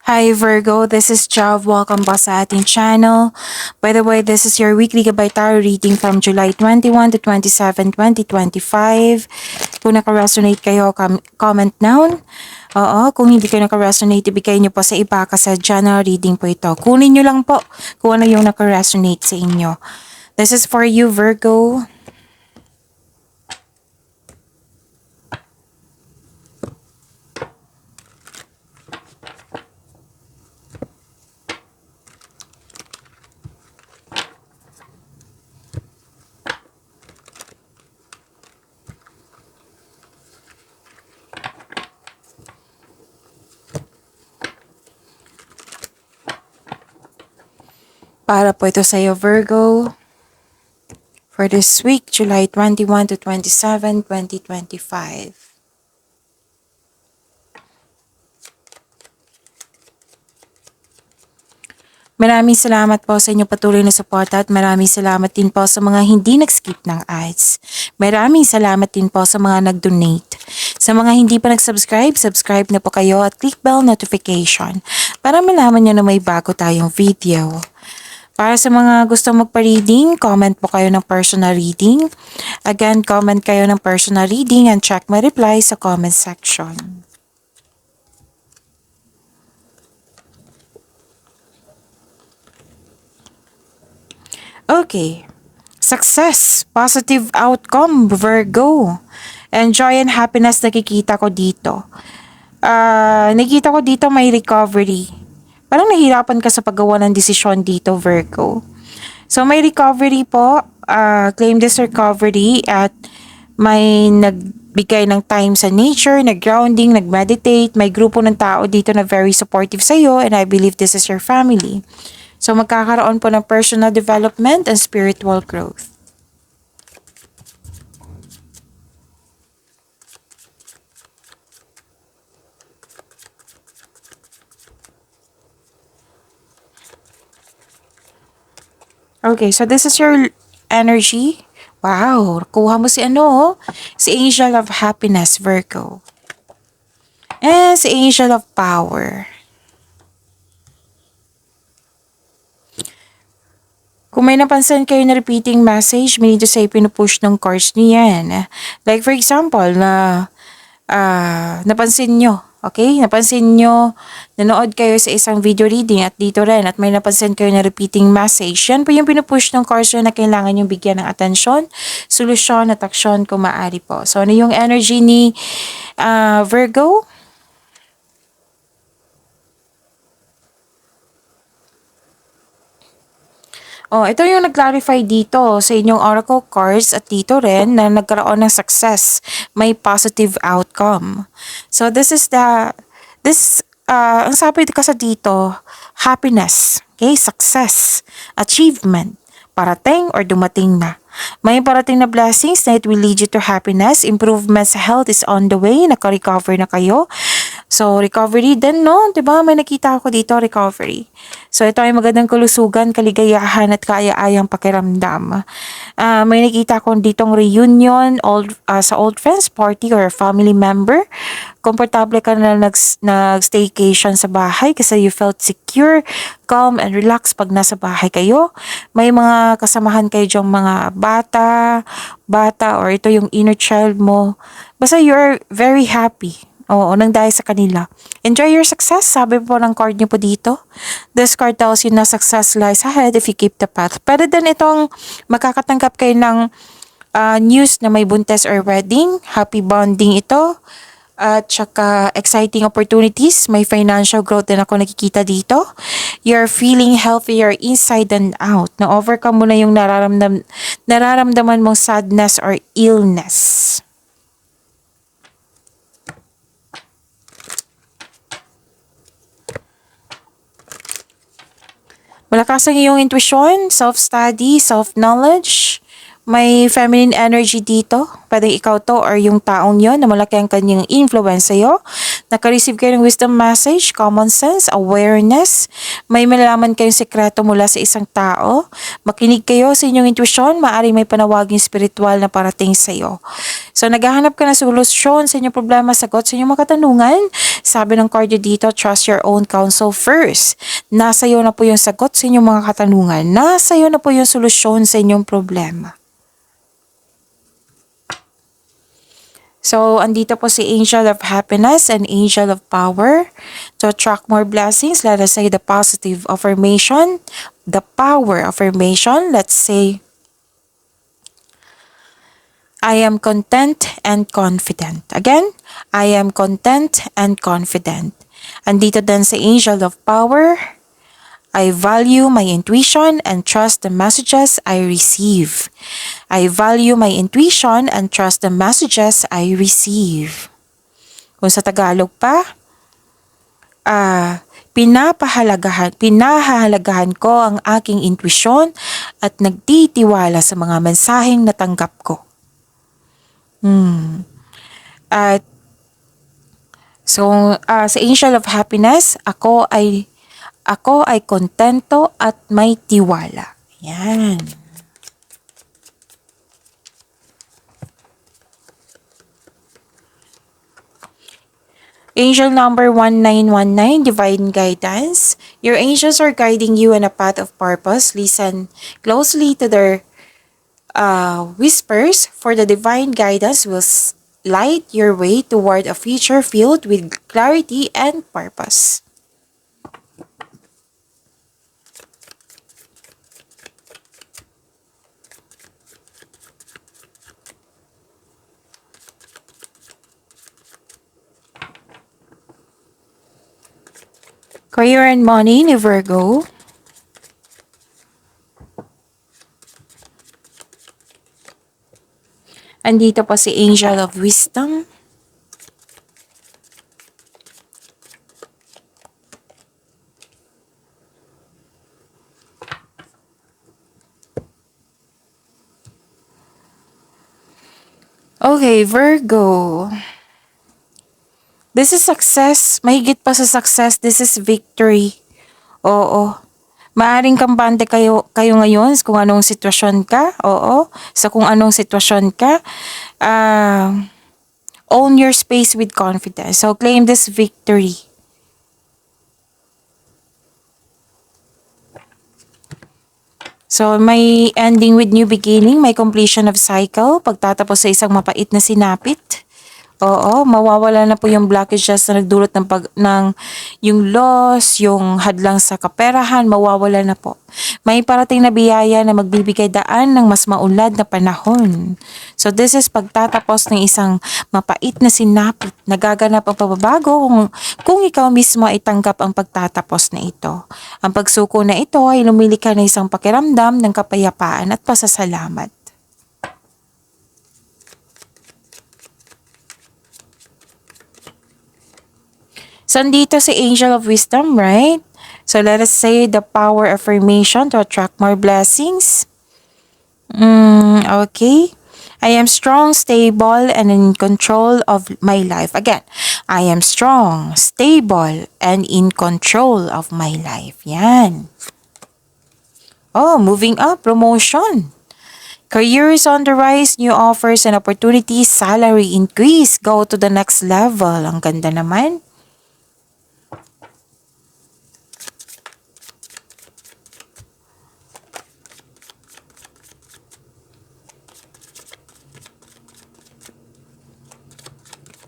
Hi Virgo, this is Jav. Welcome po sa ating channel. By the way, this is your weekly Gabay Tarot reading from July 21 to 27, 2025. Kung naka-resonate kayo, comment down. Oo, kung hindi kayo naka-resonate, ibigay nyo po sa iba kasi general reading po ito. Kunin nyo lang po kung ano yung naka-resonate sa inyo. This is for you, Virgo. Para po ito sa iyo, Virgo. For this week, July 21 to 27, 2025. Maraming salamat po sa inyong patuloy na suporta at maraming salamat din po sa mga hindi nag-skip ng ads. Maraming salamat din po sa mga nag-donate. Sa mga hindi pa nag-subscribe, subscribe na po kayo at click bell notification para malaman nyo na may bago tayong video. Para sa mga gusto magpa-reading, comment po kayo ng personal reading. Again, comment kayo ng personal reading and check my reply sa comment section. Okay. Success, positive outcome, Virgo. And joy and happiness nakikita ko dito. Nakikita ko dito may recovery. Parang nahihirapan ka sa paggawa ng desisyon dito, Virgo. So may recovery po, claim this recovery at may nagbigay ng time sa nature, nag-grounding, nag-meditate. May grupo ng tao dito na very supportive sa'yo and I believe this is your family. So magkakaroon po ng personal development and spiritual growth. Okay, so this is your energy. Wow, kuha mo si si Angel of Happiness, Virgo. And si Angel of Power. Kung may napansin kayo na repeating message, meaning to say pinupush ng cards niyo yan. Like for example, napansin nyo, okay? Napansin nyo, nanood kayo sa isang video reading at dito rin at may napansin kayo na repeating message. Yan po yung pinupush ng cards na kailangan yung bigyan ng atensyon, solusyon at aksyon kung maaari po. So ano yung energy ni Virgo? Oh, ito yung nag-clarify dito sa inyong oracle cards at dito rin na nagkaroon ng success. May positive outcome. So this is ang sabi kasi dito, happiness, okay, success, achievement, parating or dumating na. May parating na blessings na it will lead you to happiness. Improvements sa health is on the way. Naka-recover na kayo. So, recovery din, no? Diba? May nakita ako dito, recovery. So, ito ay magandang kalusugan, kaligayahan at kaaya-ayang pakiramdam. May nakita ko ditong reunion sa old friends party or family member. Komportable ka na nag-staycation sa bahay kasi you felt secure, calm, and relaxed pag nasa bahay kayo. May mga kasamahan kayo dyong mga bata, or ito yung inner child mo. Basta you're very happy. Oo, nang dahil sa kanila. Enjoy your success, sabi po ng card niyo po dito. This card tells you na success lies ahead if you keep the path. Pwede din itong makakatanggap kayo ng news na may buntes or wedding. Happy bonding ito. At saka exciting opportunities. May financial growth din ako nakikita dito. You're feeling healthier inside and out. Na-overcome mo na yung nararamdaman mong sadness or illness. Malakas ang iyong intuition, self-study, self-knowledge. May feminine energy dito. Pwedeng ikaw to or yung taong yon na malaki ang kanyang influence sa'yo. Naka-receive kayo ng wisdom message, common sense, awareness. May malalaman kayong sekreto mula sa isang tao. Makinig kayo sa inyong intuition, maaaring may panawaging spiritual na parating sa iyo. So, naghahanap ka ng solusyon sa inyong problema, sagot sa inyong mga katanungan. Sabi ng card dito, trust your own counsel first. Nasa iyo na po yung sagot sa inyong mga katanungan. Nasa iyo na po yung solusyon sa inyong problema. So, andito po si Angel of Happiness and Angel of Power. To attract more blessings, let us say the positive affirmation, the power affirmation. Let's say, I am content and confident. Again, I am content and confident. Andito din si Angel of Power. I value my intuition and trust the messages I receive. I value my intuition and trust the messages I receive. Kung sa Tagalog pa, pinahahalagahan ko ang aking intuition at nagtitiwala sa mga mensaheng natanggap ko. At sa Angel of Happiness, ako ay kontento at may tiwala. Yan. Angel number 1919, Divine Guidance. Your angels are guiding you on a path of purpose. Listen closely to their whispers, for the divine guidance will light your way toward a future filled with clarity and purpose. Career and money ni Virgo. Andito po si Angel of Wisdom. Okay, Virgo. This is success. Mahigit pa sa success, this is victory. Oo. Maaring kampante kayo ngayon kung anong sitwasyon ka. Oo. Sa kung anong sitwasyon ka. Own your space with confidence. So, claim this victory. So, may ending with new beginning, may completion of cycle, pagtatapos sa isang mapait na sinapit. Oo, mawawala na po yung blockages na nagdulot ng yung loss, yung hadlang sa kaperahan, mawawala na po. May parating na biyaya na magbibigay daan ng mas maunlad na panahon. So this is pagtatapos ng isang mapait na sinapit, nagaganap ang pagbabago kung ikaw mismo ay tanggap ang pagtatapos na ito. Ang pagsuko na ito ay lumilikha ng isang pakiramdam ng kapayapaan at pasasalamat. So, andito si Angel of Wisdom, right? So, let us say the power affirmation to attract more blessings. Okay. I am strong, stable, and in control of my life. Again, I am strong, stable, and in control of my life. Yan. Oh, moving up, promotion. Career is on the rise, new offers and opportunities, salary increase, go to the next level. Ang ganda naman.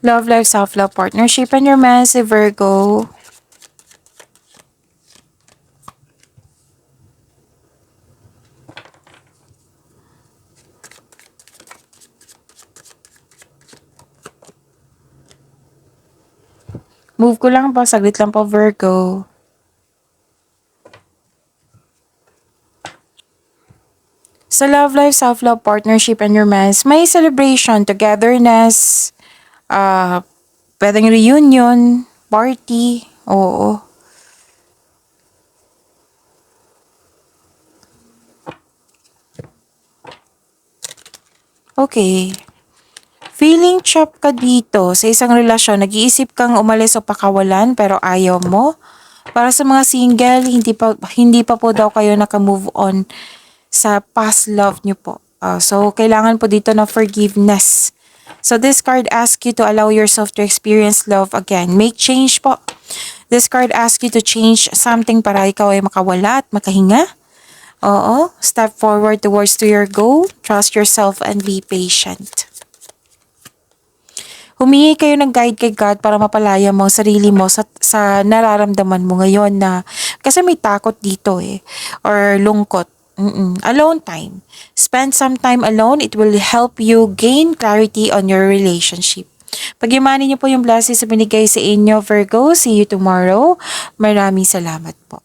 Love life, self-love, partnership, and romance, Virgo. Move ko lang po, saglit lang po, Virgo. Sa love life, self-love, partnership, and romance, may celebration, togetherness, pwedeng reunion, party, oo. Okay. Feeling trapped ka dito sa isang relasyon, nag-iisip kang umalis o pakawalan pero ayaw mo. Para sa mga single, hindi pa po daw kayo naka-move on sa past love niyo po. So kailangan po dito na forgiveness. So this card asks you to allow yourself to experience love again. Make change po. This card asks you to change something para ikaw ay makawala at makahinga. Oo, step forward towards to your goal. Trust yourself and be patient. Humingi kayo ng guide kay God para mapalaya mo ang sarili mo sa nararamdaman mo ngayon na kasi may takot dito or lungkot. Alone time. Spend some time alone. It will help you gain clarity on your relationship. Pagyamanin niyo po yung blessings na binigay sa inyo, Virgo. See you tomorrow. Maraming salamat po.